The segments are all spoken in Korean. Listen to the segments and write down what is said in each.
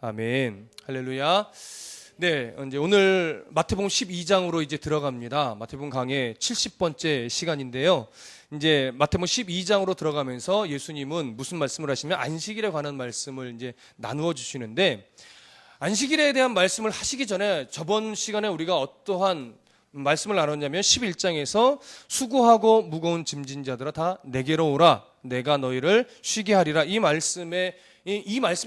아멘. 할렐루야. 네, 이제 오늘 마태복음 12장으로 이제 들어갑니다. 마태복음 강의 70번째 시간인데요. 이제 마태복음 12장으로 들어가면서 예수님은 무슨 말씀을 하시면 안식일에 관한 말씀을 이제 나누어 주시는데, 안식일에 대한 말씀을 하시기 전에 저번 시간에 우리가 어떠한 말씀을 나눴냐면 11장에서 수고하고 무거운 짐진 자들아 다 내게로 오라, 내가 너희를 쉬게 하리라. 이 말씀이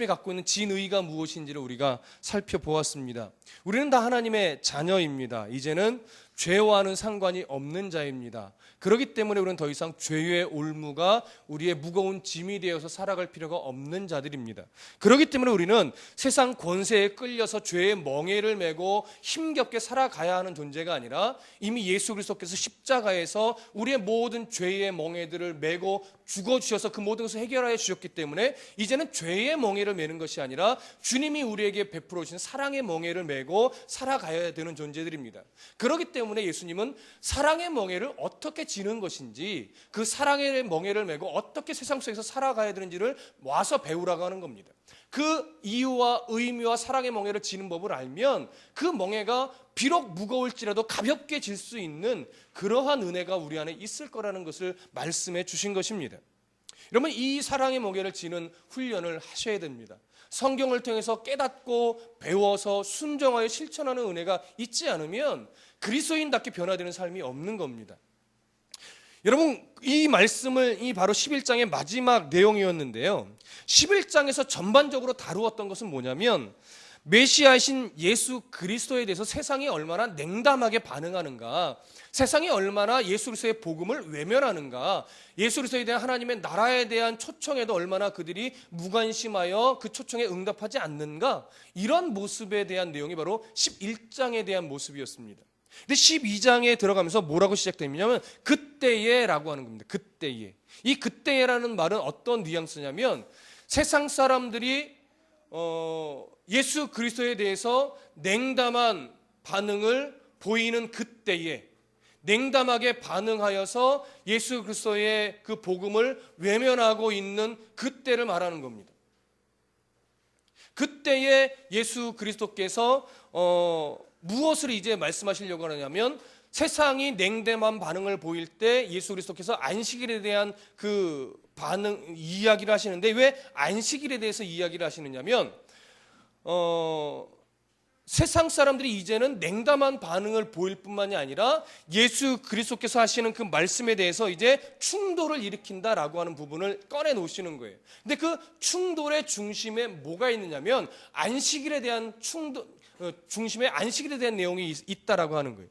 갖고 있는 진의가 무엇인지를 우리가 살펴보았습니다. 우리는 다 하나님의 자녀입니다. 이제는 죄와는 상관이 없는 자입니다. 그렇기 때문에 우리는 더 이상 죄의 올무가 우리의 무거운 짐이 되어서 살아갈 필요가 없는 자들입니다. 그렇기 때문에 우리는 세상 권세에 끌려서 죄의 멍에를 메고 힘겹게 살아가야 하는 존재가 아니라 이미 예수 그리스도께서 십자가에서 우리의 모든 죄의 멍에들을 메고 죽어주셔서 그 모든 것을 해결하여 주셨기 때문에 이제는 죄의 멍에를 메는 것이 아니라 주님이 우리에게 베풀어 주신 사랑의 멍에를 메고 살아가야 되는 존재들입니다. 그렇기 때문에 예수님은 사랑의 멍에를 어떻게 지는 것인지, 그 사랑의 멍에를 메고 어떻게 세상 속에서 살아가야 되는지를 와서 배우라고 하는 겁니다. 그 이유와 의미와 사랑의 멍에를 지는 법을 알면 그 멍에가 비록 무거울지라도 가볍게 질 수 있는 그러한 은혜가 우리 안에 있을 거라는 것을 말씀해 주신 것입니다. 여러분, 이 사랑의 멍에를 지는 훈련을 하셔야 됩니다. 성경을 통해서 깨닫고 배워서 순종하여 실천하는 은혜가 있지 않으면 그리스도인답게 변화되는 삶이 없는 겁니다. 여러분, 이 말씀을 바로 11장의 마지막 내용이었는데요. 11장에서 전반적으로 다루었던 것은 뭐냐면 메시아이신 예수 그리스도에 대해서 세상이 얼마나 냉담하게 반응하는가, 세상이 얼마나 예수 그리스도의 복음을 외면하는가, 예수 그리스도에 대한 하나님의 나라에 대한 초청에도 얼마나 그들이 무관심하여 그 초청에 응답하지 않는가, 이런 모습에 대한 내용이 바로 11장에 대한 모습이었습니다. 근데 12장에 들어가면서 뭐라고 시작되냐면 그때에 라고 하는 겁니다. 그때에. 이 그때에라는 말은 어떤 뉘앙스냐면 세상 사람들이 예수 그리스도에 대해서 냉담한 반응을 보이는 그때에, 냉담하게 반응하여서 예수 그리스도의 그 복음을 외면하고 있는 그때를 말하는 겁니다. 그때에 예수 그리스도께서 무엇을 이제 말씀하시려고 하냐면 세상이 냉담한 반응을 보일 때 예수 그리스도께서 안식일에 대한 그 반응 이야기를 하시는데, 왜 안식일에 대해서 이야기를 하시느냐면 세상 사람들이 이제는 냉담한 반응을 보일 뿐만이 아니라 예수 그리스도께서 하시는 그 말씀에 대해서 이제 충돌을 일으킨다라고 하는 부분을 꺼내 놓으시는 거예요. 근데 그 충돌의 중심에 뭐가 있느냐면 안식일에 대한 중심에 안식일에 대한 내용이 있다라고 하는 거예요.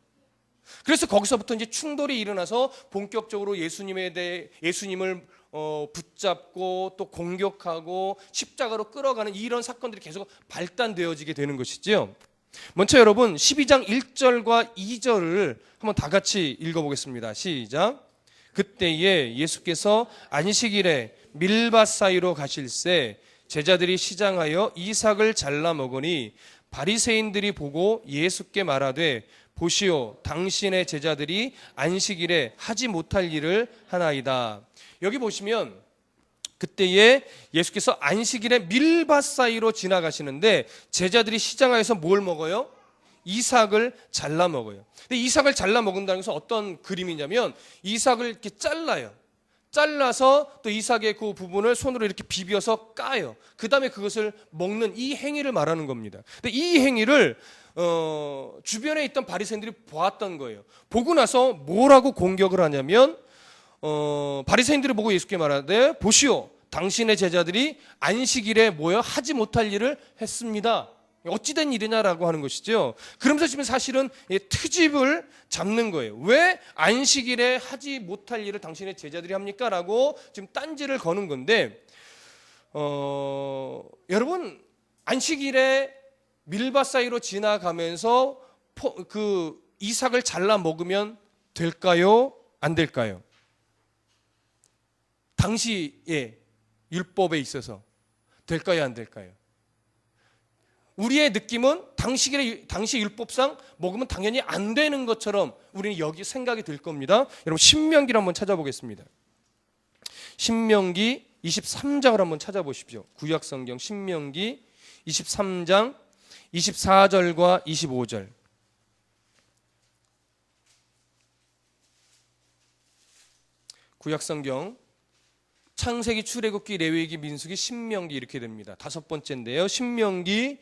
그래서 거기서부터 이제 충돌이 일어나서 본격적으로 예수님을 붙잡고 또 공격하고 십자가로 끌어가는 이런 사건들이 계속 발단되어지게 되는 것이죠. 먼저 여러분 12장 1절과 2절을 한번 다 같이 읽어보겠습니다. 시작. 그때에 예수께서 안식일에 밀밭 사이로 가실새 제자들이 시장하여 이삭을 잘라 먹으니 바리새인들이 보고 예수께 말하되 보시오, 당신의 제자들이 안식일에 하지 못할 일을 하나이다. 여기 보시면 그때에 예수께서 안식일에 밀밭 사이로 지나가시는데 제자들이 시장하여서 뭘 먹어요? 이삭을 잘라 먹어요. 근데 이삭을 잘라 먹는다는 것은 어떤 그림이냐면 이삭을 이렇게 잘라서 또 이삭의 그 부분을 손으로 이렇게 비벼서 까요. 그 다음에 그것을 먹는 이 행위를 말하는 겁니다. 근데 이 행위를 주변에 있던 바리새인들이 보았던 거예요. 보고 나서 뭐라고 공격을 하냐면 바리새인들이 보고 예수께 말하되 보시오, 당신의 제자들이 안식일에 모여 하지 못할 일을 했습니다. 어찌된 일이냐라고 하는 것이죠. 그러면서 지금 사실은 트집을 잡는 거예요. 왜 안식일에 하지 못할 일을 당신의 제자들이 합니까? 라고 지금 딴지를 거는 건데, 여러분, 안식일에 밀밭 사이로 지나가면서 그 이삭을 잘라 먹으면 될까요? 안 될까요? 당시의 율법에 있어서 될까요? 안 될까요? 우리의 느낌은 당시 율법상 먹으면 당연히 안 되는 것처럼 우리는 여기 생각이 들 겁니다. 여러분 신명기를 한번 찾아보겠습니다. 신명기 23장을 한번 찾아보십시오. 구약성경 신명기 23장 24절과 25절. 구약성경 창세기, 출애굽기, 레위기, 민수기, 신명기 이렇게 됩니다. 다섯 번째인데요. 신명기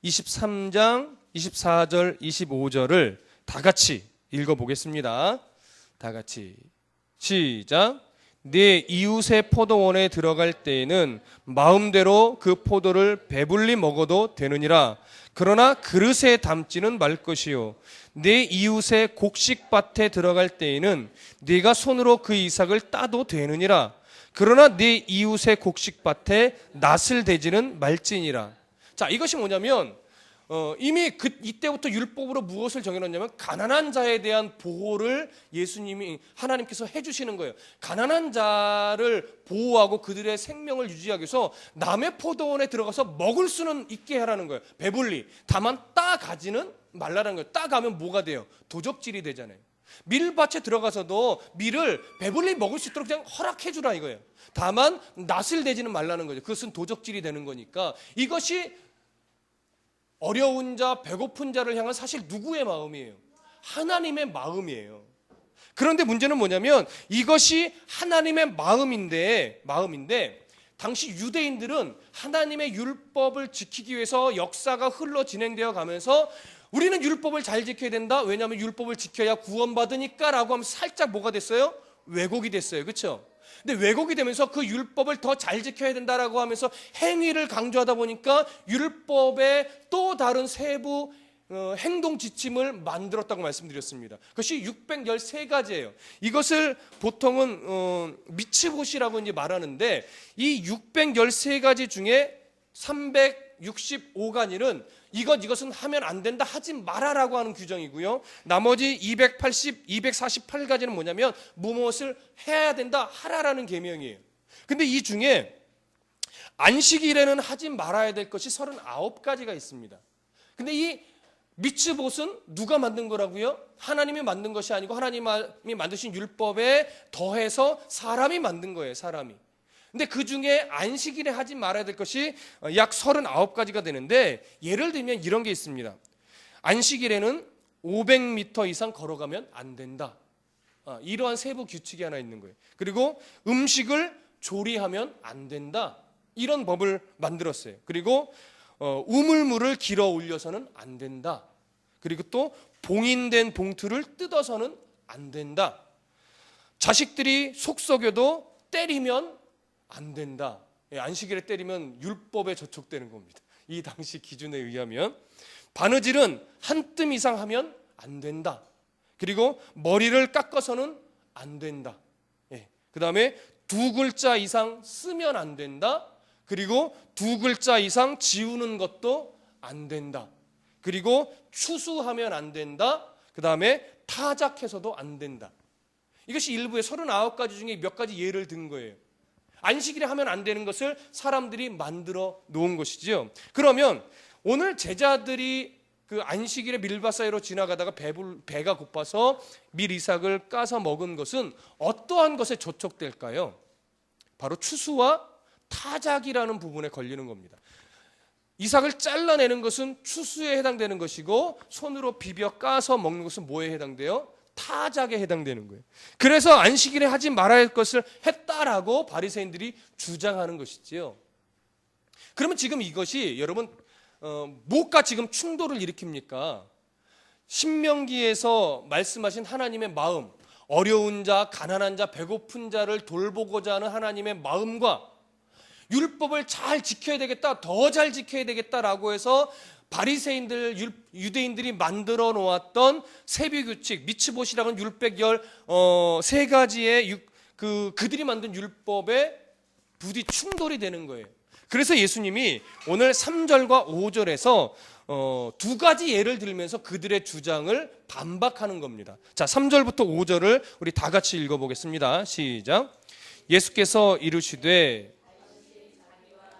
23장 24절 25절을 다 같이 읽어보겠습니다. 다 같이 시작. 네 이웃의 포도원에 들어갈 때에는 마음대로 그 포도를 배불리 먹어도 되느니라. 그러나 그릇에 담지는 말 것이요. 네 이웃의 곡식밭에 들어갈 때에는 네가 손으로 그 이삭을 따도 되느니라. 그러나 네 이웃의 곡식밭에 낫을 대지는 말지니라. 자, 이것이 뭐냐면 이미 이때부터 율법으로 무엇을 정해놓냐면 가난한 자에 대한 보호를 예수님이 하나님께서 해주시는 거예요. 가난한 자를 보호하고 그들의 생명을 유지하기 위해서 남의 포도원에 들어가서 먹을 수는 있게 하라는 거예요. 배불리. 다만 따가지는 말라는 거예요. 따가면 뭐가 돼요? 도적질이 되잖아요. 밀밭에 들어가서도 밀을 배불리 먹을 수 있도록 그냥 허락해 주라 이거예요. 다만 낫을 대지는 말라는 거죠. 그것은 도적질이 되는 거니까. 이것이 어려운 자, 배고픈 자를 향한 사실 누구의 마음이에요? 하나님의 마음이에요. 그런데 문제는 뭐냐면 이것이 하나님의 마음인데 당시 유대인들은 하나님의 율법을 지키기 위해서 역사가 흘러 진행되어 가면서 우리는 율법을 잘 지켜야 된다. 왜냐하면 율법을 지켜야 구원받으니까 라고 하면서 살짝 뭐가 됐어요? 왜곡이 됐어요. 그렇죠? 근데 왜곡이 되면서 그 율법을 더 잘 지켜야 된다라고 하면서 행위를 강조하다 보니까 율법의 또 다른 세부 행동 지침을 만들었다고 말씀드렸습니다. 그것이 613가지예요. 이것을 보통은 미츠봇이라고 이제 말하는데 이 613가지 중에 365가지는 이것은 하면 안 된다, 하지 마라라고 하는 규정이고요. 나머지 248가지는 뭐냐면 무엇을 해야 된다, 하라라는 계명이에요. 근데 이 중에 안식일에는 하지 말아야 될 것이 39가지가 있습니다. 근데 이 미츠봇은 누가 만든 거라고요? 하나님이 만든 것이 아니고 하나님이 만드신 율법에 더해서 사람이 만든 거예요, 사람이. 근데 그 중에 안식일에 하지 말아야 될 것이 약 39가지가 되는데 예를 들면 이런 게 있습니다. 안식일에는 500m 이상 걸어가면 안 된다. 이러한 세부 규칙이 하나 있는 거예요. 그리고 음식을 조리하면 안 된다. 이런 법을 만들었어요. 그리고 우물물을 길어 올려서는 안 된다. 그리고 또 봉인된 봉투를 뜯어서는 안 된다. 자식들이 속 썩여도 때리면 안 된다. 안식일에 때리면 율법에 저촉되는 겁니다. 이 당시 기준에 의하면. 바느질은 한 뜸 이상 하면 안 된다. 그리고 머리를 깎아서는 안 된다. 그 다음에 2글자 이상 쓰면 안 된다. 그리고 2글자 이상 지우는 것도 안 된다. 그리고 추수하면 안 된다. 그 다음에 타작해서도 안 된다. 이것이 일부의 39가지 중에 몇 가지 예를 든 거예요. 안식일에 하면 안 되는 것을 사람들이 만들어 놓은 것이지요. 그러면 오늘 제자들이 그 안식일에 밀밭 사이로 지나가다가 배가 고파서 밀 이삭을 까서 먹은 것은 어떠한 것에 저촉될까요? 바로 추수와 타작이라는 부분에 걸리는 겁니다. 이삭을 잘라내는 것은 추수에 해당되는 것이고 손으로 비벼 까서 먹는 것은 뭐에 해당돼요? 타작에 해당되는 거예요. 그래서 안식일에 하지 말아야 할 것을 했다라고 바리새인들이 주장하는 것이지요. 그러면 지금 이것이 여러분 뭐가 지금 충돌을 일으킵니까? 신명기에서 말씀하신 하나님의 마음, 어려운 자, 가난한 자, 배고픈 자를 돌보고자 하는 하나님의 마음과 율법을 잘 지켜야 되겠다, 더 잘 지켜야 되겠다라고 해서 바리새인들, 유대인들이 만들어 놓았던 세비규칙, 미츠봇이라는 율법 13가지의 그들이 만든 율법에 부디 충돌이 되는 거예요. 그래서 예수님이 오늘 3절과 5절에서 2가지 예를 들면서 그들의 주장을 반박하는 겁니다. 자, 3절부터 5절을 우리 다 같이 읽어보겠습니다. 시작. 예수께서 이르시되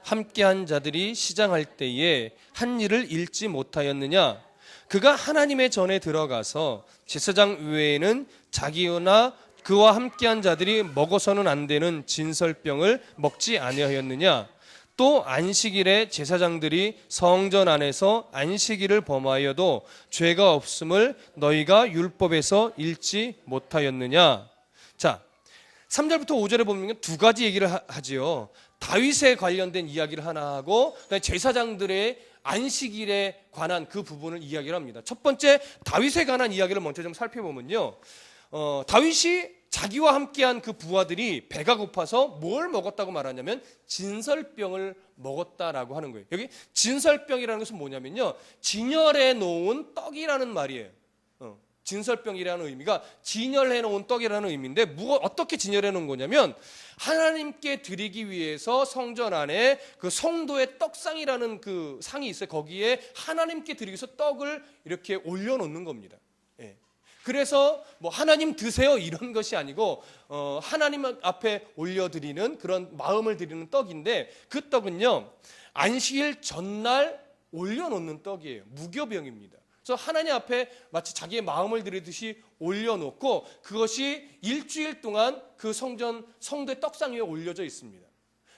함께한 자들이 시장할 때에 한 일을 잃지 못하였느냐? 그가 하나님의 전에 들어가서 제사장 외에는 자기나 그와 함께한 자들이 먹어서는 안 되는 진설병을 먹지 아니하였느냐? 또 안식일에 제사장들이 성전 안에서 안식일을 범하여도 죄가 없음을 너희가 율법에서 읽지 못하였느냐. 자, 3절부터 5절에 보면 두 가지 얘기를 하지요. 다윗에 관련된 이야기를 하나 하고 제사장들의 안식일에 관한 그 부분을 이야기를 합니다. 첫 번째 다윗에 관한 이야기를 먼저 좀 살펴보면요. 다윗이 자기와 함께한 그 부하들이 배가 고파서 뭘 먹었다고 말하냐면 진설병을 먹었다라고 하는 거예요. 여기 진설병이라는 것은 뭐냐면요, 진열해 놓은 떡이라는 말이에요. 진설병이라는 의미가 진열해 놓은 떡이라는 의미인데 어떻게 진열해 놓은 거냐면 하나님께 드리기 위해서 성전 안에 그 성도의 떡상이라는 그 상이 있어요. 거기에 하나님께 드리기 위해서 떡을 이렇게 올려놓는 겁니다. 예. 그래서 뭐 하나님 드세요 이런 것이 아니고 하나님 앞에 올려드리는 그런 마음을 드리는 떡인데, 그 떡은요 안식일 전날 올려놓는 떡이에요. 무교병입니다. 그래서 하나님 앞에 마치 자기의 마음을 드리듯이 올려놓고 그것이 일주일 동안 그 성도의 떡상 위에 올려져 있습니다.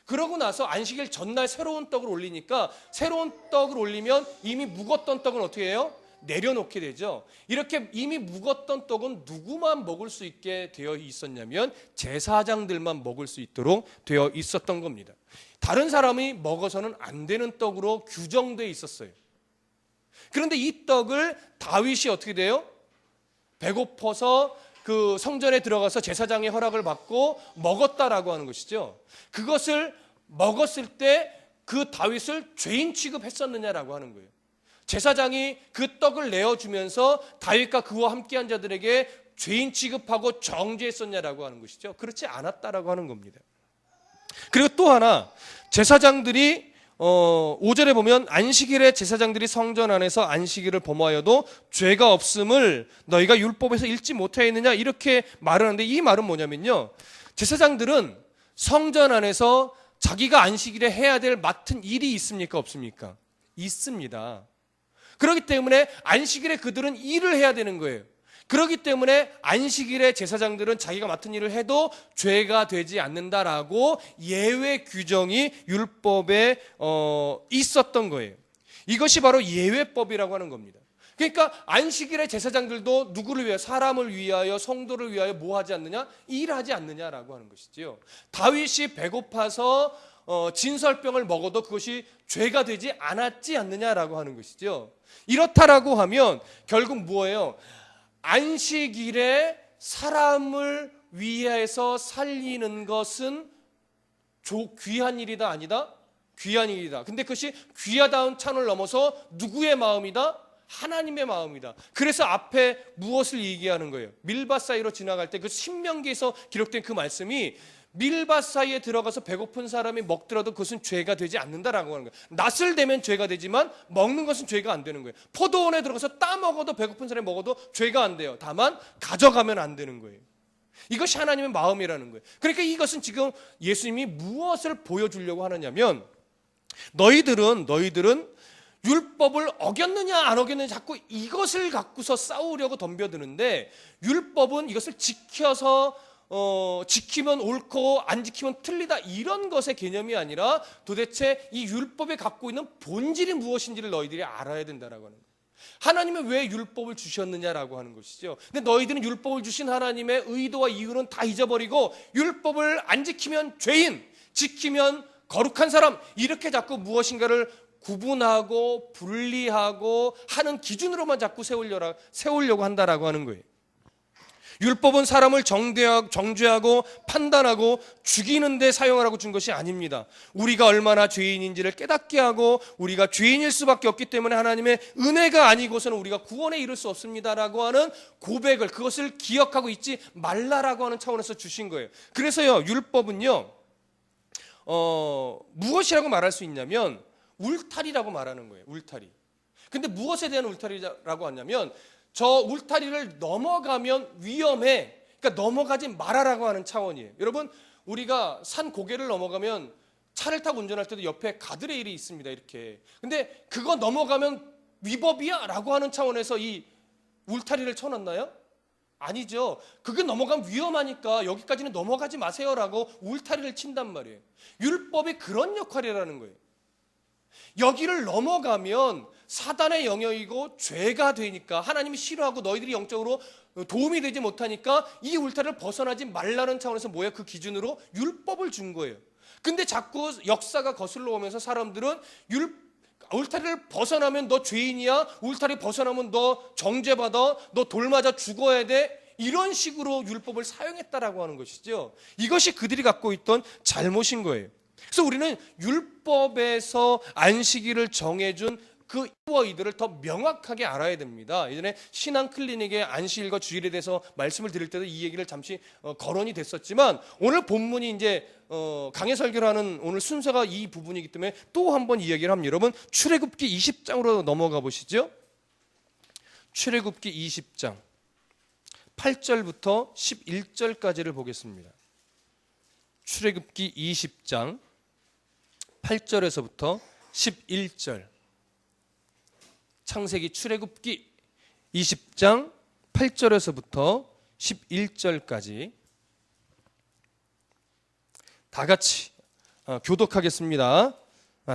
그러고 나서 안식일 전날 새로운 떡을 올리니까 새로운 떡을 올리면 이미 묵었던 떡은 어떻게 해요? 내려놓게 되죠. 이렇게 이미 묵었던 떡은 누구만 먹을 수 있게 되어 있었냐면 제사장들만 먹을 수 있도록 되어 있었던 겁니다. 다른 사람이 먹어서는 안 되는 떡으로 규정되어 있었어요. 그런데 이 떡을 다윗이 어떻게 돼요? 배고파서 그 성전에 들어가서 제사장의 허락을 받고 먹었다라고 하는 것이죠. 그것을 먹었을 때 그 다윗을 죄인 취급했었느냐라고 하는 거예요. 제사장이 그 떡을 내어주면서 다윗과 그와 함께한 자들에게 죄인 취급하고 정죄했었냐라고 하는 것이죠. 그렇지 않았다라고 하는 겁니다. 그리고 또 하나, 제사장들이 5절에 보면 안식일에 제사장들이 성전 안에서 안식일을 범하여도 죄가 없음을 너희가 율법에서 읽지 못하였느냐 이렇게 말을 하는데, 이 말은 뭐냐면요, 제사장들은 성전 안에서 자기가 안식일에 해야 될 맡은 일이 있습니까 없습니까? 있습니다. 그렇기 때문에 안식일에 그들은 일을 해야 되는 거예요. 그렇기 때문에 안식일에 제사장들은 자기가 맡은 일을 해도 죄가 되지 않는다라고 예외 규정이 율법에 있었던 거예요. 이것이 바로 예외법이라고 하는 겁니다. 그러니까 안식일에 제사장들도 누구를 위하여, 사람을 위하여, 성도를 위하여 뭐 하지 않느냐? 일하지 않느냐라고 하는 것이지요. 다윗이 배고파서 진설병을 먹어도 그것이 죄가 되지 않았지 않느냐라고 하는 것이죠. 이렇다라고 하면 결국 뭐예요? 안식일에 사람을 위해서 살리는 것은 귀한 일이다 아니다? 귀한 일이다. 근데 그것이 귀하다는 찬을 넘어서 누구의 마음이다? 하나님의 마음이다. 그래서 앞에 무엇을 얘기하는 거예요? 밀밭 사이로 지나갈 때 그 신명기에서 기록된 그 말씀이 밀밭 사이에 들어가서 배고픈 사람이 먹더라도 그것은 죄가 되지 않는다라고 하는 거예요. 낫을 대면 죄가 되지만 먹는 것은 죄가 안 되는 거예요. 포도원에 들어가서 따 먹어도 배고픈 사람이 먹어도 죄가 안 돼요. 다만 가져가면 안 되는 거예요. 이것이 하나님의 마음이라는 거예요. 그러니까 이것은 지금 예수님이 무엇을 보여주려고 하느냐면 너희들은 율법을 어겼느냐 안 어겼느냐 자꾸 이것을 갖고서 싸우려고 덤벼드는데, 율법은 이것을 지키면 옳고 안 지키면 틀리다 이런 것의 개념이 아니라 도대체 이 율법에 갖고 있는 본질이 무엇인지를 너희들이 알아야 된다라고 하는 거예요. 하나님은 왜 율법을 주셨느냐라고 하는 것이죠. 근데 너희들은 율법을 주신 하나님의 의도와 이유는 다 잊어버리고 율법을 안 지키면 죄인, 지키면 거룩한 사람, 이렇게 자꾸 무엇인가를 구분하고 분리하고 하는 기준으로만 자꾸 세우려고 한다라고 하는 거예요. 율법은 사람을 정죄하고 판단하고 죽이는 데 사용하라고 준 것이 아닙니다. 우리가 얼마나 죄인인지를 깨닫게 하고 우리가 죄인일 수밖에 없기 때문에 하나님의 은혜가 아니고서는 우리가 구원에 이를 수 없습니다라고 하는 고백을, 그것을 기억하고 있지 말라라고 하는 차원에서 주신 거예요. 그래서요, 율법은요 무엇이라고 말할 수 있냐면 울타리라고 말하는 거예요. 울타리. 근데 무엇에 대한 울타리라고 하냐면 저 울타리를 넘어가면 위험해, 그러니까 넘어가지 말아라고 하는 차원이에요. 여러분, 우리가 산 고개를 넘어가면 차를 타고 운전할 때도 옆에 가드레일이 있습니다. 이렇게. 근데 그거 넘어가면 위법이야 라고 하는 차원에서 이 울타리를 쳐놨나요? 아니죠. 그게 넘어가면 위험하니까 여기까지는 넘어가지 마세요라고 울타리를 친단 말이에요. 율법이 그런 역할이라는 거예요. 여기를 넘어가면 사단의 영역이고 죄가 되니까 하나님이 싫어하고 너희들이 영적으로 도움이 되지 못하니까 이 울타리를 벗어나지 말라는 차원에서 뭐야? 그 기준으로 율법을 준 거예요. 근데 자꾸 역사가 거슬러 오면서 사람들은 울타리를 벗어나면 너 죄인이야. 울타리 벗어나면 너 정죄받아. 너 돌 맞아 죽어야 돼. 이런 식으로 율법을 사용했다라고 하는 것이죠. 이것이 그들이 갖고 있던 잘못인 거예요. 그래서 우리는 율법에서 안식일을 정해준 그 이와 이들을 더 명확하게 알아야 됩니다. 예전에 신앙 클리닉의 안식일과 주일에 대해서 말씀을 드릴 때도 이 얘기를 잠시 거론이 됐었지만 오늘 본문이 이제 강해 설교를 하는 오늘 순서가 이 부분이기 때문에 또 한 번 이야기를 합니다. 여러분 출애굽기 20장으로 넘어가 보시죠. 출애굽기 20장 8절부터 11절까지를 보겠습니다. 출애굽기 20장 8절에서부터 11절. 창세기 출애굽기 20장 8절에서부터 11절까지 다 같이 교독하겠습니다.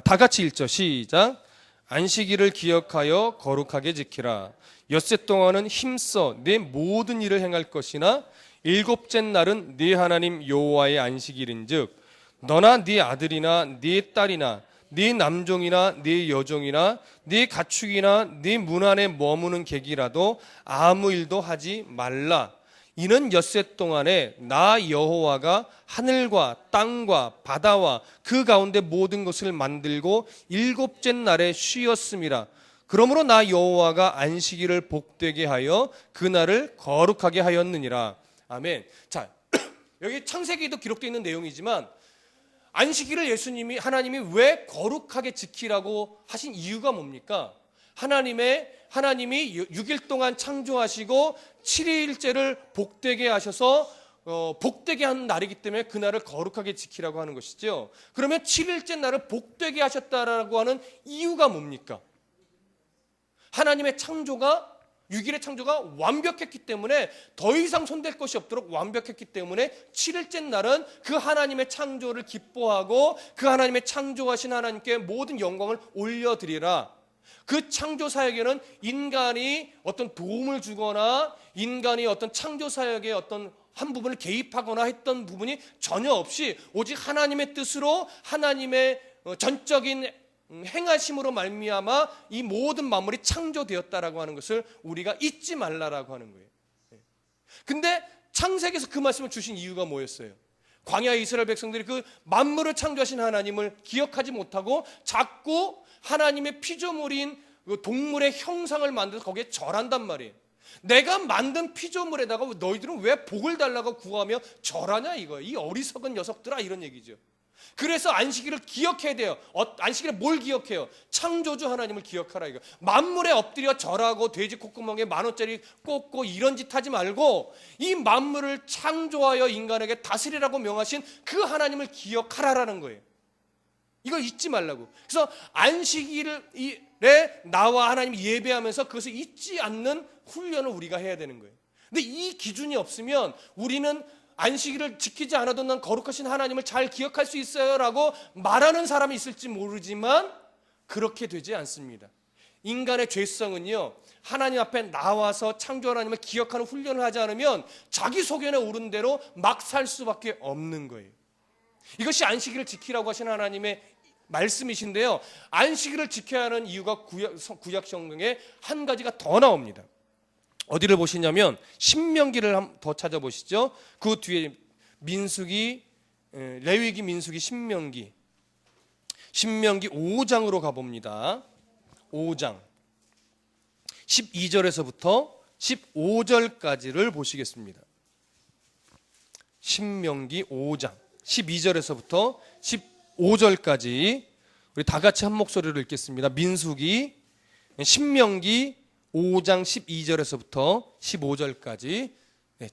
다 같이 읽죠. 시작. 안식일을 기억하여 거룩하게 지키라. 엿새 동안은 힘써 내 모든 일을 행할 것이나 일곱째 날은 네 하나님 여호와의 안식일인즉 너나 네 아들이나 네 딸이나 네 남종이나 네 여종이나 네 가축이나 네 문 안에 머무는 객이라도 아무 일도 하지 말라. 이는 엿새 동안에 나 여호와가 하늘과 땅과 바다와 그 가운데 모든 것을 만들고 일곱째 날에 쉬었음이라. 그러므로 나 여호와가 안식일을 복되게 하여 그날을 거룩하게 하였느니라. 아멘. 자, 여기 창세기에도 기록되어 있는 내용이지만 안식일을 하나님이 왜 거룩하게 지키라고 하신 이유가 뭡니까? 하나님이 6일 동안 창조하시고 7일째를 복되게 하셔서 복되게 한 날이기 때문에 그날을 거룩하게 지키라고 하는 것이죠. 그러면 7일째 날을 복되게 하셨다라고 하는 이유가 뭡니까? 하나님의 창조가 6일의 창조가 완벽했기 때문에 더 이상 손댈 것이 없도록 완벽했기 때문에 7일째 날은 그 하나님의 창조를 기뻐하고 그 하나님의 창조하신 하나님께 모든 영광을 올려드리라. 그 창조 사역에는 인간이 어떤 도움을 주거나 인간이 어떤 창조 사역의 어떤 한 부분을 개입하거나 했던 부분이 전혀 없이 오직 하나님의 뜻으로 하나님의 전적인 행하심으로 말미암아 이 모든 만물이 창조되었다라고 하는 것을 우리가 잊지 말라라고 하는 거예요. 근데 창세기에서 그 말씀을 주신 이유가 뭐였어요? 광야의 이스라엘 백성들이 그 만물을 창조하신 하나님을 기억하지 못하고 자꾸 하나님의 피조물인 동물의 형상을 만들어서 거기에 절한단 말이에요. 내가 만든 피조물에다가 너희들은 왜 복을 달라고 구하며 절하냐 이거예요. 이 어리석은 녀석들아 이런 얘기죠. 그래서 안식일을 기억해야 돼요. 안식일에 뭘 기억해요? 창조주 하나님을 기억하라 이거. 만물에 엎드려 절하고 돼지 콧구멍에 10,000원짜리 꽂고 이런 짓 하지 말고 이 만물을 창조하여 인간에게 다스리라고 명하신 그 하나님을 기억하라라는 거예요. 이걸 잊지 말라고. 그래서 안식일에 나와 하나님 예배하면서 그것을 잊지 않는 훈련을 우리가 해야 되는 거예요. 근데 이 기준이 없으면 우리는 안식일을 지키지 않아도 난 거룩하신 하나님을 잘 기억할 수 있어요 라고 말하는 사람이 있을지 모르지만 그렇게 되지 않습니다. 인간의 죄성은요, 하나님 앞에 나와서 창조 하나님을 기억하는 훈련을 하지 않으면 자기 소견에 오른 대로 막 살 수밖에 없는 거예요. 이것이 안식일을 지키라고 하신 하나님의 말씀이신데요, 안식일을 지켜야 하는 이유가 구약 성경에 한 가지가 더 나옵니다. 어디를 보시냐면 신명기를 더 찾아보시죠. 그 뒤에 민수기, 레위기, 민수기, 신명기 5장으로 가봅니다. 5장 12절에서부터 15절까지를 보시겠습니다. 신명기 5장 12절에서부터 15절까지 우리 다 같이 한 목소리로 읽겠습니다. 민수기, 신명기 5장 12절에서부터 15절까지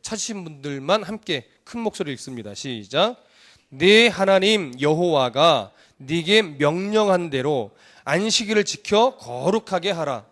찾으신 분들만 함께 큰 목소리로 읽습니다. 시작. 네 하나님 여호와가 네게 명령한 대로 안식일을 지켜 거룩하게 하라.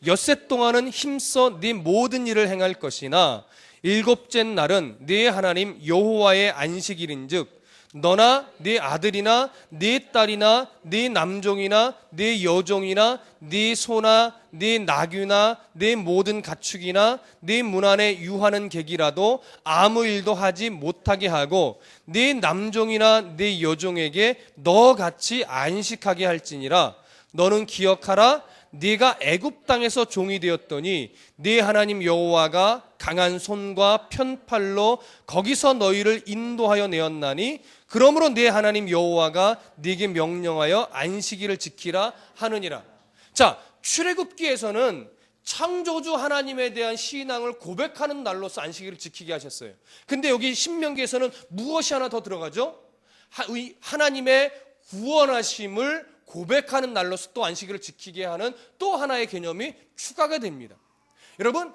엿새 동안은 힘써 네 모든 일을 행할 것이나 일곱째 날은 네 하나님 여호와의 안식일인즉 너나 네 아들이나 네 딸이나 네 남종이나 네 여종이나 네 소나 네 나귀나 네 모든 가축이나 네 문 안에 유하는 객이라도 아무 일도 하지 못하게 하고 네 남종이나 네 여종에게 너같이 안식하게 할지니라. 너는 기억하라. 네가 애굽 땅에서 종이 되었더니 네 하나님 여호와가 강한 손과 편팔로 거기서 너희를 인도하여 내었나니 그러므로 네 하나님 여호와가 네게 명령하여 안식일을 지키라 하느니라. 자, 출애굽기에서는 창조주 하나님에 대한 신앙을 고백하는 날로서 안식일을 지키게 하셨어요. 근데 여기 신명기에서는 무엇이 하나 더 들어가죠? 하나님의 구원하심을 고백하는 날로서 또 안식일을 지키게 하는 또 하나의 개념이 추가가 됩니다. 여러분,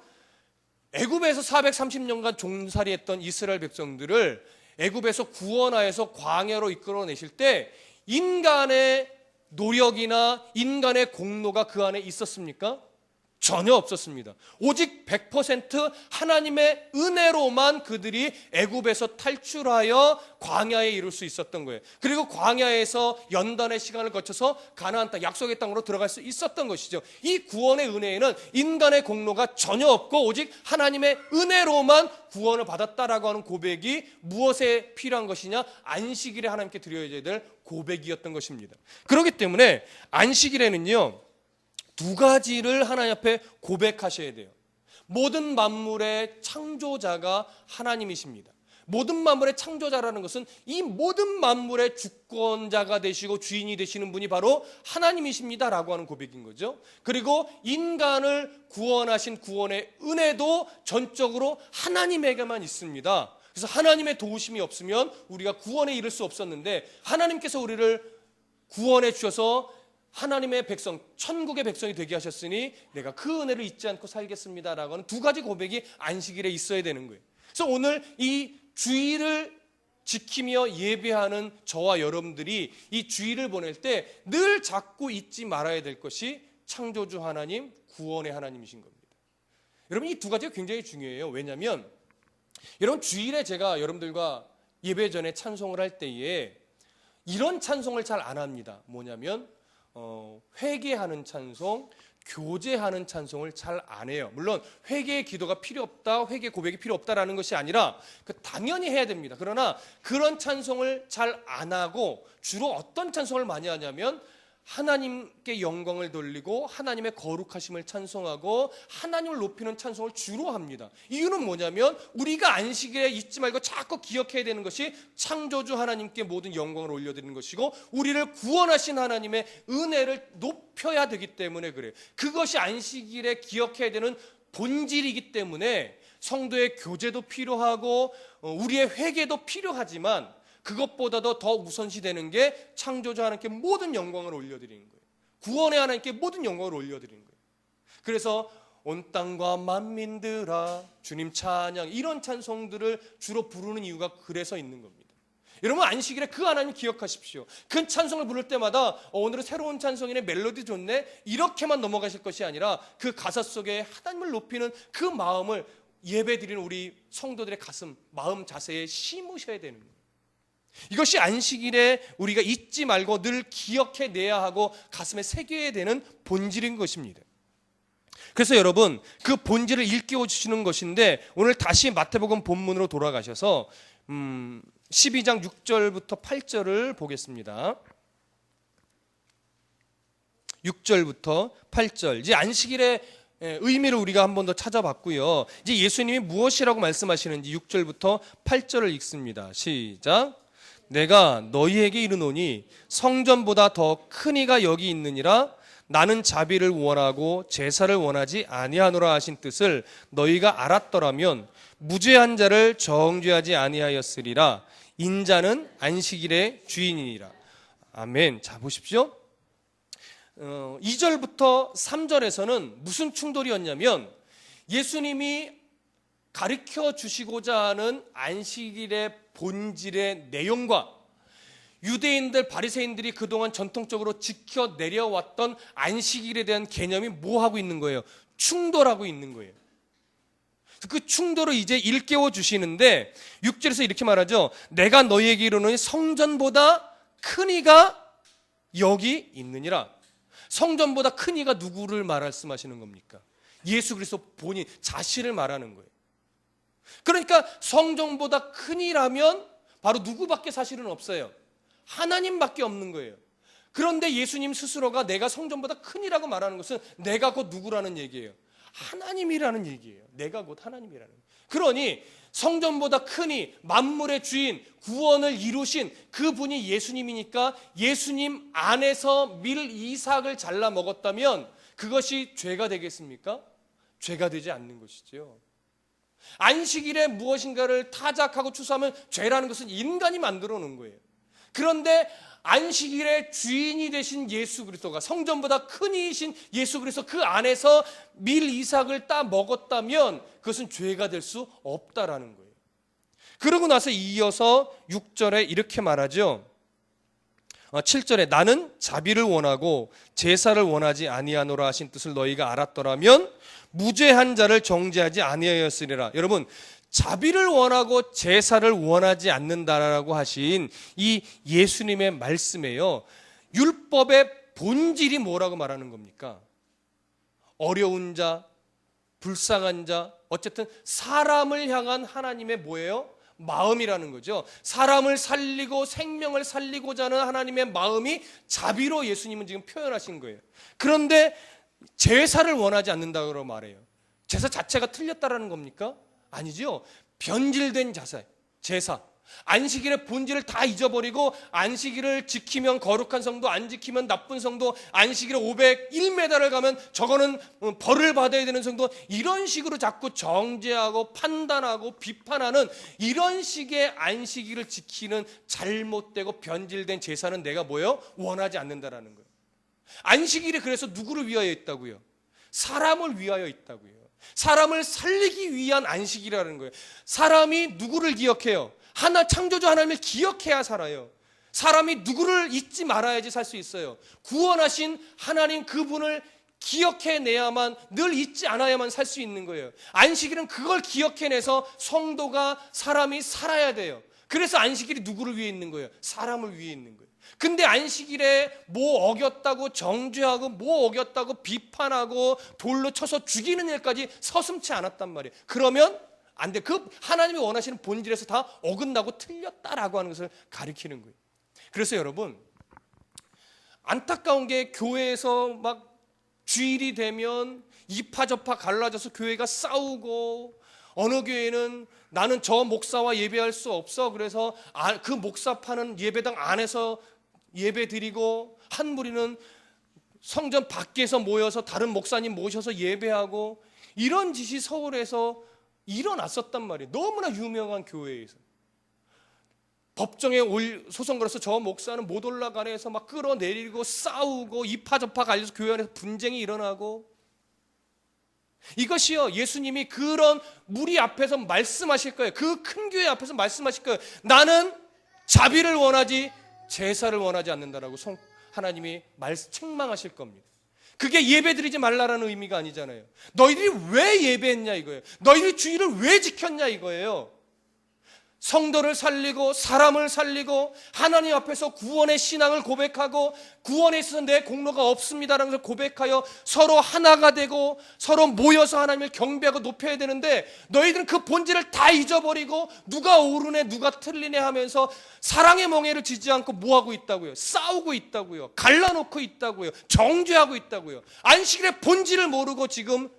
애굽에서 430년간 종살이했던 이스라엘 백성들을 애굽에서 구원하여서 광야로 이끌어내실 때 인간의 노력이나 인간의 공로가 그 안에 있었습니까? 전혀 없었습니다. 오직 100% 하나님의 은혜로만 그들이 애굽에서 탈출하여 광야에 이룰 수 있었던 거예요. 그리고 광야에서 연단의 시간을 거쳐서 가나안 땅, 약속의 땅으로 들어갈 수 있었던 것이죠. 이 구원의 은혜에는 인간의 공로가 전혀 없고 오직 하나님의 은혜로만 구원을 받았다라고 하는 고백이 무엇에 필요한 것이냐? 안식일에 하나님께 드려야 될 고백이었던 것입니다. 그렇기 때문에 안식일에는요, 두 가지를 하나님 앞에 고백하셔야 돼요. 모든 만물의 창조자가 하나님이십니다. 모든 만물의 창조자라는 것은 이 모든 만물의 주권자가 되시고 주인이 되시는 분이 바로 하나님이십니다라고 하는 고백인 거죠. 그리고 인간을 구원하신 구원의 은혜도 전적으로 하나님에게만 있습니다. 그래서 하나님의 도우심이 없으면 우리가 구원에 이를 수 없었는데 하나님께서 우리를 구원해 주셔서 하나님의 백성, 천국의 백성이 되게 하셨으니 내가 그 은혜를 잊지 않고 살겠습니다라고 하는 두 가지 고백이 안식일에 있어야 되는 거예요. 그래서 오늘 이 주일을 지키며 예배하는 저와 여러분들이 이 주일을 보낼 때 늘 자꾸 잊지 말아야 될 것이 창조주 하나님, 구원의 하나님이신 겁니다. 여러분, 이 두 가지가 굉장히 중요해요. 왜냐하면 여러분, 주일에 제가 여러분들과 예배 전에 찬송을 할 때에 이런 찬송을 잘 안 합니다. 뭐냐면 회개하는 찬송, 교제하는 찬송을 잘 안 해요. 물론 회개의 기도가 필요 없다, 회개 고백이 필요 없다라는 것이 아니라 당연히 해야 됩니다. 그러나 그런 찬송을 잘 안 하고 주로 어떤 찬송을 많이 하냐면 하나님께 영광을 돌리고 하나님의 거룩하심을 찬송하고 하나님을 높이는 찬송을 주로 합니다. 이유는 뭐냐면 우리가 안식일에 잊지 말고 자꾸 기억해야 되는 것이 창조주 하나님께 모든 영광을 올려드리는 것이고 우리를 구원하신 하나님의 은혜를 높여야 되기 때문에 그래요. 그것이 안식일에 기억해야 되는 본질이기 때문에 성도의 교제도 필요하고 우리의 회개도 필요하지만 그것보다도 더 우선시되는 게 창조주 하나님께 모든 영광을 올려드리는 거예요. 구원의 하나님께 모든 영광을 올려드리는 거예요. 그래서 온 땅과 만민들아 주님 찬양, 이런 찬송들을 주로 부르는 이유가 그래서 있는 겁니다. 여러분, 안식일에 그 하나님 기억하십시오. 그 찬송을 부를 때마다 오늘은 새로운 찬송이네, 멜로디 좋네, 이렇게만 넘어가실 것이 아니라 그 가사 속에 하나님을 높이는 그 마음을 예배드리는 우리 성도들의 가슴, 마음 자세에 심으셔야 되는 거예요. 이것이 안식일에 우리가 잊지 말고 늘 기억해내야 하고 가슴에 새겨야 되는 본질인 것입니다. 그래서 여러분, 그 본질을 일깨워 주시는 것인데 오늘 다시 마태복음 본문으로 돌아가셔서 12장 6절부터 8절을 보겠습니다. 6절부터 8절. 이제 안식일의 의미를 우리가 한 번 더 찾아봤고요. 이제 예수님이 무엇이라고 말씀하시는지 6절부터 8절을 읽습니다. 시작. 내가 너희에게 이르노니 성전보다 더 큰 이가 여기 있느니라. 나는 자비를 원하고 제사를 원하지 아니하노라 하신 뜻을 너희가 알았더라면 무죄한 자를 정죄하지 아니하였으리라. 인자는 안식일의 주인이니라. 아멘. 자, 보십시오. 2절부터 3절에서는 무슨 충돌이었냐면 예수님이 가르쳐 주시고자 하는 안식일의 본질의 내용과 유대인들, 바리새인들이 그동안 전통적으로 지켜 내려왔던 안식일에 대한 개념이 뭐 하고 있는 거예요? 충돌하고 있는 거예요. 그 충돌을 이제 일깨워 주시는데 6절에서 이렇게 말하죠. 내가 너희에게 이르노니 성전보다 큰 이가 여기 있느니라. 성전보다 큰 이가 누구를 말씀하시는 겁니까? 예수 그리스도 본인 자신을 말하는 거예요. 그러니까 성전보다 큰 이라면 바로 누구밖에 사실은 없어요. 하나님밖에 없는 거예요. 그런데 예수님 스스로가 내가 성전보다 큰 이라고 말하는 것은 내가 곧 누구라는 얘기예요? 하나님이라는 얘기예요. 내가 곧 하나님이라는 거예요. 그러니 성전보다 크니 만물의 주인, 구원을 이루신 그분이 예수님이니까 예수님 안에서 밀 이삭을 잘라 먹었다면 그것이 죄가 되겠습니까? 죄가 되지 않는 것이죠. 안식일에 무엇인가를 타작하고 추수하면 죄라는 것은 인간이 만들어 놓은 거예요. 그런데 안식일의 주인이 되신 예수 그리스도가 성전보다 큰 이이신 예수 그리스도 그 안에서 밀 이삭을 따 먹었다면 그것은 죄가 될 수 없다라는 거예요. 그러고 나서 이어서 6절에 이렇게 말하죠. 7절에 나는 자비를 원하고 제사를 원하지 아니하노라 하신 뜻을 너희가 알았더라면 무죄한 자를 정죄하지 아니하였으리라. 여러분, 자비를 원하고 제사를 원하지 않는다라고 하신 이 예수님의 말씀에요, 율법의 본질이 뭐라고 말하는 겁니까? 어려운 자, 불쌍한 자, 어쨌든 사람을 향한 하나님의 뭐예요? 마음이라는 거죠. 사람을 살리고 생명을 살리고자 하는 하나님의 마음이 자비로 예수님은 지금 표현하신 거예요. 그런데 제사를 원하지 않는다고 말해요. 제사 자체가 틀렸다라는 겁니까? 아니죠. 변질된 제사. 안식일의 본질을 다 잊어버리고 안식일을 지키면 거룩한 성도, 안 지키면 나쁜 성도, 안식일에 501m를 가면 저거는 벌을 받아야 되는 성도, 이런 식으로 자꾸 정죄하고 판단하고 비판하는 이런 식의 안식일을 지키는 잘못되고 변질된 제사는 내가 뭐예요? 원하지 않는다라는 거예요. 안식일이 그래서 누구를 위하여 있다고요? 사람을 위하여 있다고요. 사람을 살리기 위한 안식이라는 거예요. 사람이 누구를 기억해요? 창조주 하나님을 기억해야 살아요. 사람이 누구를 잊지 말아야지 살 수 있어요. 구원하신 하나님 그분을 기억해내야만, 늘 잊지 않아야만 살 수 있는 거예요. 안식일은 그걸 기억해내서 성도가, 사람이 살아야 돼요. 그래서 안식일이 누구를 위해 있는 거예요? 사람을 위해 있는 거예요. 근데 안식일에 뭐 어겼다고 정죄하고 뭐 어겼다고 비판하고 돌로 쳐서 죽이는 일까지 서슴지 않았단 말이에요. 그러면 안 돼. 그 하나님이 원하시는 본질에서 다 어긋나고 틀렸다라고 하는 것을 가리키는 거예요. 그래서 여러분, 안타까운 게 교회에서 막 주일이 되면 이파저파 갈라져서 교회가 싸우고, 어느 교회는 나는 저 목사와 예배할 수 없어, 그래서 그 목사 파는 예배당 안에서 예배 드리고, 한 무리는 성전 밖에서 모여서 다른 목사님 모셔서 예배하고, 이런 짓이 서울에서 일어났었단 말이에요. 너무나 유명한 교회에서. 법정에 소송 걸어서 저 목사는 못 올라가네 해서 막 끌어내리고 싸우고, 이파저파 갈려서 교회 안에서 분쟁이 일어나고. 이것이요, 예수님이 그런 무리 앞에서 말씀하실 거예요. 그 큰 교회 앞에서 말씀하실 거예요. 나는 자비를 원하지 제사를 원하지 않는다라고 하나님이 책망하실 겁니다. 그게 예배드리지 말라라는 의미가 아니잖아요. 너희들이 왜 예배했냐 이거예요. 너희들이 주일을 왜 지켰냐 이거예요. 성도를 살리고 사람을 살리고 하나님 앞에서 구원의 신앙을 고백하고, 구원에 있어서 내 공로가 없습니다라는 것을 고백하여 서로 하나가 되고 서로 모여서 하나님을 경배하고 높여야 되는데, 너희들은 그 본질을 다 잊어버리고 누가 옳으네 누가 틀리네 하면서 사랑의 멍에를 지지 않고 뭐하고 있다고요? 싸우고 있다고요. 갈라놓고 있다고요. 정죄하고 있다고요. 안식일의 본질을 모르고 지금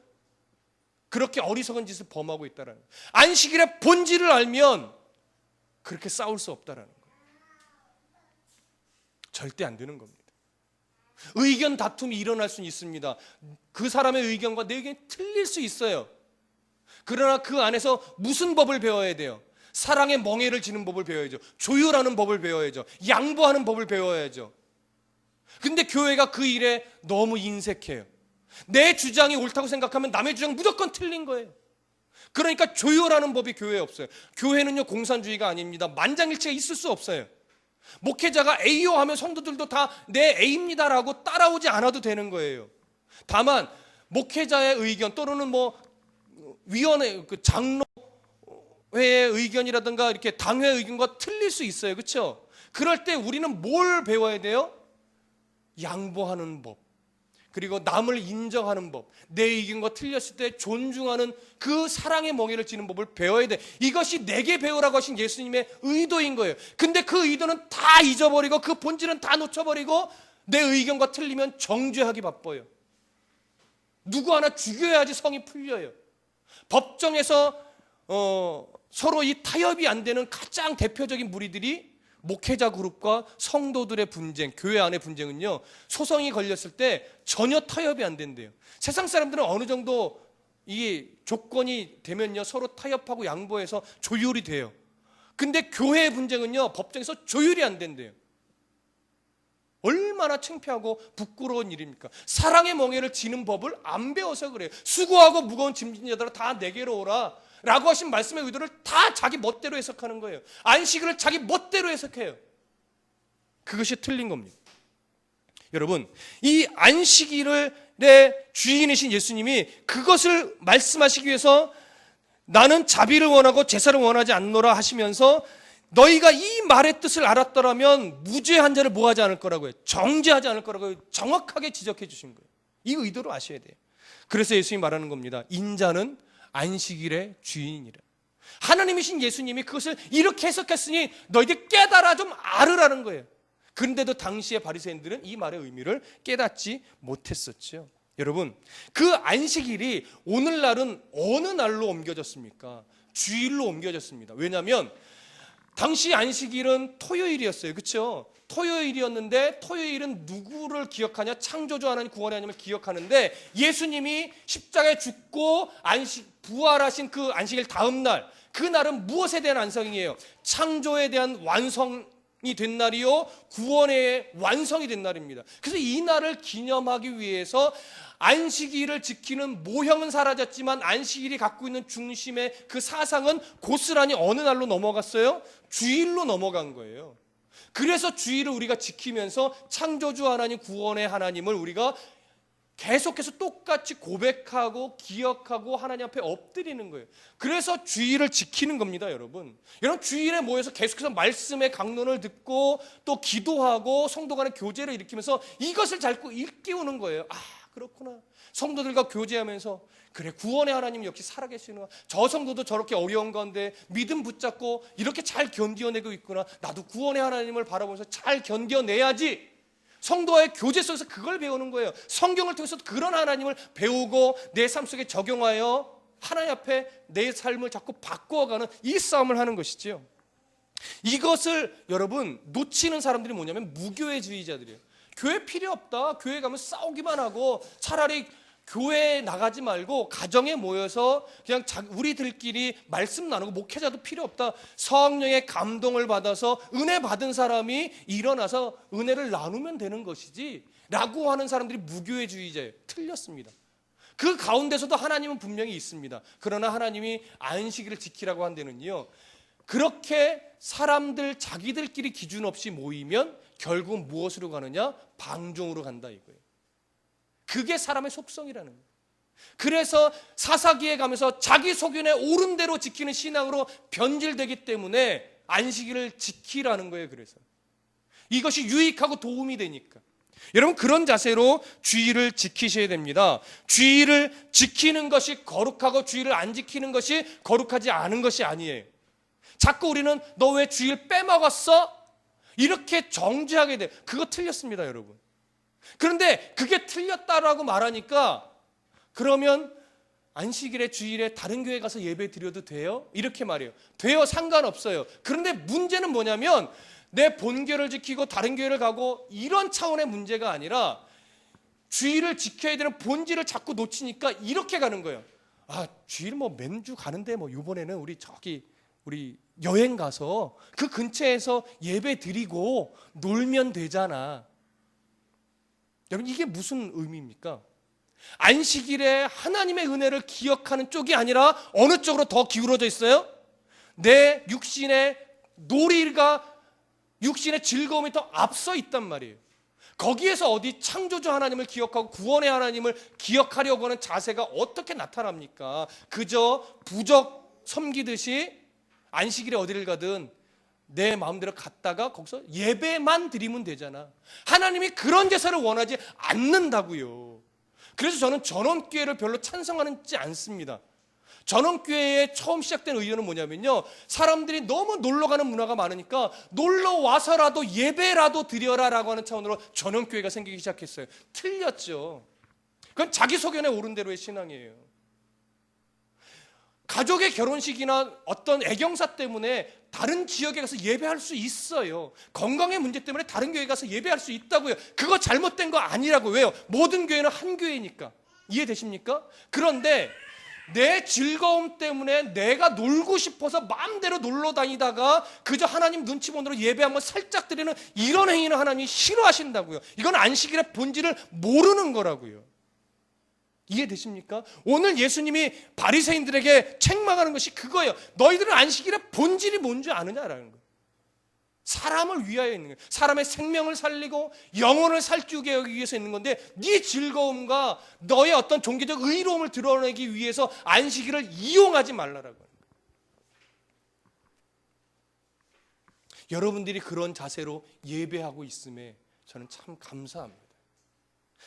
그렇게 어리석은 짓을 범하고 있다는 거예요. 안식일의 본질을 알면 그렇게 싸울 수 없다라는 거예요. 절대 안 되는 겁니다. 의견 다툼이 일어날 수는 있습니다. 그 사람의 의견과 내 의견이 틀릴 수 있어요. 그러나 그 안에서 무슨 법을 배워야 돼요? 사랑의 멍에를 지는 법을 배워야죠. 조율하는 법을 배워야죠. 양보하는 법을 배워야죠. 근데 교회가 그 일에 너무 인색해요. 내 주장이 옳다고 생각하면 남의 주장 무조건 틀린 거예요. 그러니까 조율하는 법이 교회에 없어요. 교회는요, 공산주의가 아닙니다. 만장일치가 있을 수 없어요. 목회자가 A요 하면 성도들도 다 내 A입니다라고 따라오지 않아도 되는 거예요. 다만 목회자의 의견 또는 위원회, 그 장로회의 의견이라든가 이렇게 당회 의견과 틀릴 수 있어요. 그렇죠? 그럴 때 우리는 뭘 배워야 돼요? 양보하는 법, 그리고 남을 인정하는 법, 내 의견과 틀렸을 때 존중하는 그 사랑의 멍에를 쥐는 법을 배워야 돼. 이것이 내게 배우라고 하신 예수님의 의도인 거예요. 근데 그 의도는 다 잊어버리고 그 본질은 다 놓쳐버리고 내 의견과 틀리면 정죄하기 바빠요. 누구 하나 죽여야지 성이 풀려요. 법정에서 서로 이 타협이 안 되는 가장 대표적인 무리들이 목회자 그룹과 성도들의 분쟁, 교회 안의 분쟁은요, 소송이 걸렸을 때 전혀 타협이 안 된대요. 세상 사람들은 어느 정도 이 조건이 되면요, 서로 타협하고 양보해서 조율이 돼요. 근데 교회의 분쟁은요, 법정에서 조율이 안 된대요. 얼마나 창피하고 부끄러운 일입니까? 사랑의 멍에를 지는 법을 안 배워서 그래요. 수고하고 무거운 짐진 자들아 다 내게로 오라 라고 하신 말씀의 의도를 다 자기 멋대로 해석하는 거예요. 안식일을 자기 멋대로 해석해요. 그것이 틀린 겁니다. 여러분, 이 안식일의 주인이신 예수님이 그것을 말씀하시기 위해서 나는 자비를 원하고 제사를 원하지 않노라 하시면서 너희가 이 말의 뜻을 알았더라면 무죄한 자를 뭐하지 않을 거라고요? 정죄하지 않을 거라고 정확하게 지적해 주신 거예요. 이 의도를 아셔야 돼요. 그래서 예수님이 말하는 겁니다. 인자는 안식일의 주인이라. 하나님이신 예수님이 그것을 이렇게 해석했으니 너희들 깨달아 좀 알으라는 거예요. 그런데도 당시의 바리새인들은 이 말의 의미를 깨닫지 못했었죠. 여러분, 그 안식일이 오늘날은 어느 날로 옮겨졌습니까? 주일로 옮겨졌습니다. 왜냐하면 당시 안식일은 토요일이었어요. 그렇죠? 토요일이었는데 토요일은 누구를 기억하냐? 창조주 하나님, 구원의 하나님을 기억하는데 예수님이 십자가에 죽고 부활하신 그 안식일 다음 날, 그 날은 무엇에 대한 안성이에요? 창조에 대한 완성이 된 날이요, 구원의 완성이 된 날입니다. 그래서 이 날을 기념하기 위해서 안식일을 지키는 모형은 사라졌지만 안식일이 갖고 있는 중심의 그 사상은 고스란히 어느 날로 넘어갔어요? 주일로 넘어간 거예요. 그래서 주일을 우리가 지키면서 창조주 하나님, 구원의 하나님을 우리가 계속해서 똑같이 고백하고 기억하고 하나님 앞에 엎드리는 거예요. 그래서 주일을 지키는 겁니다, 여러분. 여러분, 주일에 모여서 계속해서 말씀의 강론을 듣고 또 기도하고 성도 간의 교제를 일으키면서 이것을 자꾸 일깨우는 거예요. 아, 그렇구나. 성도들과 교제하면서 그래, 구원의 하나님 역시 살아계시는구나. 저 성도도 저렇게 어려운 가운데 믿음 붙잡고 이렇게 잘 견뎌내고 있구나. 나도 구원의 하나님을 바라보면서 잘 견뎌내야지. 성도와의 교제 속에서 그걸 배우는 거예요. 성경을 통해서 그런 하나님을 배우고 내 삶 속에 적용하여 하나님 앞에 내 삶을 자꾸 바꾸어가는 이 싸움을 하는 것이지요. 이것을 여러분 놓치는 사람들이 뭐냐면 무교회주의자들이에요. 교회 필요 없다. 교회 가면 싸우기만 하고 차라리 교회에 나가지 말고 가정에 모여서 그냥 우리들끼리 말씀 나누고 목회자도 필요 없다. 성령의 감동을 받아서 은혜 받은 사람이 일어나서 은혜를 나누면 되는 것이지 라고 하는 사람들이 무교회주의자예요. 틀렸습니다. 그 가운데서도 하나님은 분명히 있습니다. 그러나 하나님이 안식일을 지키라고 한 데는요, 그렇게 사람들 자기들끼리 기준 없이 모이면 결국 무엇으로 가느냐? 방종으로 간다 이거예요. 그게 사람의 속성이라는 거예요. 그래서 사사기에 가면서 자기 소견에 옳은 대로 지키는 신앙으로 변질되기 때문에 안식일을 지키라는 거예요. 그래서 이것이 유익하고 도움이 되니까 여러분, 그런 자세로 주일을 지키셔야 됩니다. 주일을 지키는 것이 거룩하고 주일을 안 지키는 것이 거룩하지 않은 것이 아니에요. 자꾸 우리는 너 왜 주일 빼먹었어? 이렇게 정죄하게 돼요. 그거 틀렸습니다, 여러분. 그런데 그게 틀렸다라고 말하니까 그러면 안식일에 주일에 다른 교회 가서 예배 드려도 돼요? 이렇게 말해요. 돼요. 상관없어요. 그런데 문제는 뭐냐면 내 본교를 지키고 다른 교회를 가고 이런 차원의 문제가 아니라 주일을 지켜야 되는 본질을 자꾸 놓치니까 이렇게 가는 거예요. 아, 주일 뭐 맨주 가는데 뭐 이번에는 우리 여행 가서 그 근처에서 예배 드리고 놀면 되잖아. 여러분, 이게 무슨 의미입니까? 안식일에 하나님의 은혜를 기억하는 쪽이 아니라 어느 쪽으로 더 기울어져 있어요? 내 육신의 놀이가 육신의 즐거움이 더 앞서 있단 말이에요. 거기에서 어디 창조주 하나님을 기억하고 구원의 하나님을 기억하려고 하는 자세가 어떻게 나타납니까? 그저 부적 섬기듯이 안식일에 어디를 가든 내 마음대로 갔다가 거기서 예배만 드리면 되잖아. 하나님이 그런 제사를 원하지 않는다고요. 그래서 저는 전원교회를 별로 찬성하지 않습니다. 전원교회의 처음 시작된 의도는 뭐냐면요, 사람들이 너무 놀러가는 문화가 많으니까 놀러 와서라도 예배라도 드려라라고 하는 차원으로 전원교회가 생기기 시작했어요. 틀렸죠. 그건 자기 소견에 오른 대로의 신앙이에요. 가족의 결혼식이나 어떤 애경사 때문에 다른 지역에 가서 예배할 수 있어요. 건강의 문제 때문에 다른 교회 가서 예배할 수 있다고요. 그거 잘못된 거 아니라고. 왜요? 모든 교회는 한 교회니까. 이해되십니까? 그런데 내 즐거움 때문에 내가 놀고 싶어서 마음대로 놀러 다니다가 그저 하나님 눈치 보느라 예배 한번 살짝 드리는 이런 행위는 하나님이 싫어하신다고요. 이건 안식일의 본질을 모르는 거라고요. 이해되십니까? 오늘 예수님이 바리새인들에게 책망하는 것이 그거예요. 너희들은 안식일의 본질이 뭔지 아느냐라는 거예요. 사람을 위하여 있는 거예요. 사람의 생명을 살리고 영혼을 살찌우게 하기 위해서 있는 건데 네 즐거움과 너의 어떤 종교적 의로움을 드러내기 위해서 안식일을 이용하지 말라라고 하는 거예요. 여러분들이 그런 자세로 예배하고 있음에 저는 참 감사합니다.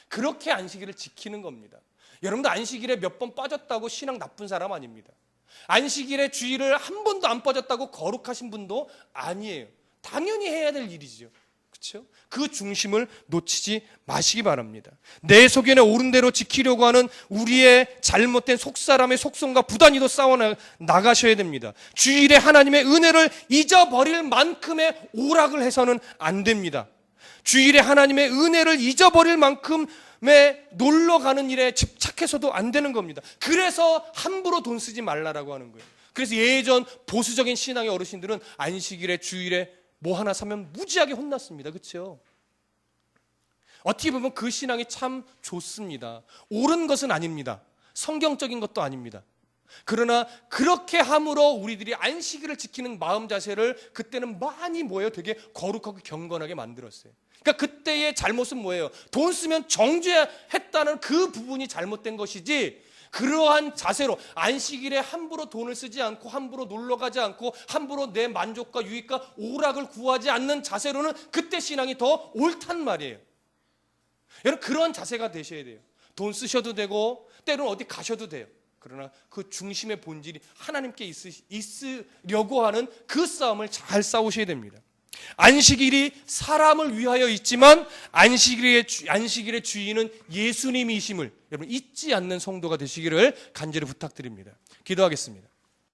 그렇게 안식일을 지키는 겁니다. 여러분도 안식일에 몇 번 빠졌다고 신앙 나쁜 사람 아닙니다. 안식일에 주일을 한 번도 안 빠졌다고 거룩하신 분도 아니에요. 당연히 해야 될 일이죠. 그렇죠? 그 중심을 놓치지 마시기 바랍니다. 내 소견에 옳은 대로 지키려고 하는 우리의 잘못된 속사람의 속성과 부단히도 싸워 나가셔야 됩니다. 주일에 하나님의 은혜를 잊어버릴 만큼의 오락을 해서는 안 됩니다. 주일에 하나님의 은혜를 잊어버릴 만큼의 놀러 가는 일에 집착해서도 안 되는 겁니다. 그래서 함부로 돈 쓰지 말라라고 하는 거예요. 그래서 예전 보수적인 신앙의 어르신들은 안식일에 주일에 뭐 하나 사면 무지하게 혼났습니다. 그렇죠? 어떻게 보면 그 신앙이 참 좋습니다. 옳은 것은 아닙니다. 성경적인 것도 아닙니다. 그러나 그렇게 함으로 우리들이 안식일을 지키는 마음 자세를 그때는 많이 뭐예요? 되게 거룩하고 경건하게 만들었어요. 그러니까 그때의 잘못은 뭐예요? 돈 쓰면 정죄했다는 그 부분이 잘못된 것이지, 그러한 자세로 안식일에 함부로 돈을 쓰지 않고 함부로 놀러 가지 않고 함부로 내 만족과 유익과 오락을 구하지 않는 자세로는 그때 신앙이 더 옳단 말이에요. 여러분, 그런 자세가 되셔야 돼요. 돈 쓰셔도 되고 때로는 어디 가셔도 돼요. 그러나 그 중심의 본질이 하나님께 있으려고 하는 그 싸움을 잘 싸우셔야 됩니다. 안식일이 사람을 위하여 있지만 안식일의 주인은 예수님이심을 여러분 잊지 않는 성도가 되시기를 간절히 부탁드립니다. 기도하겠습니다.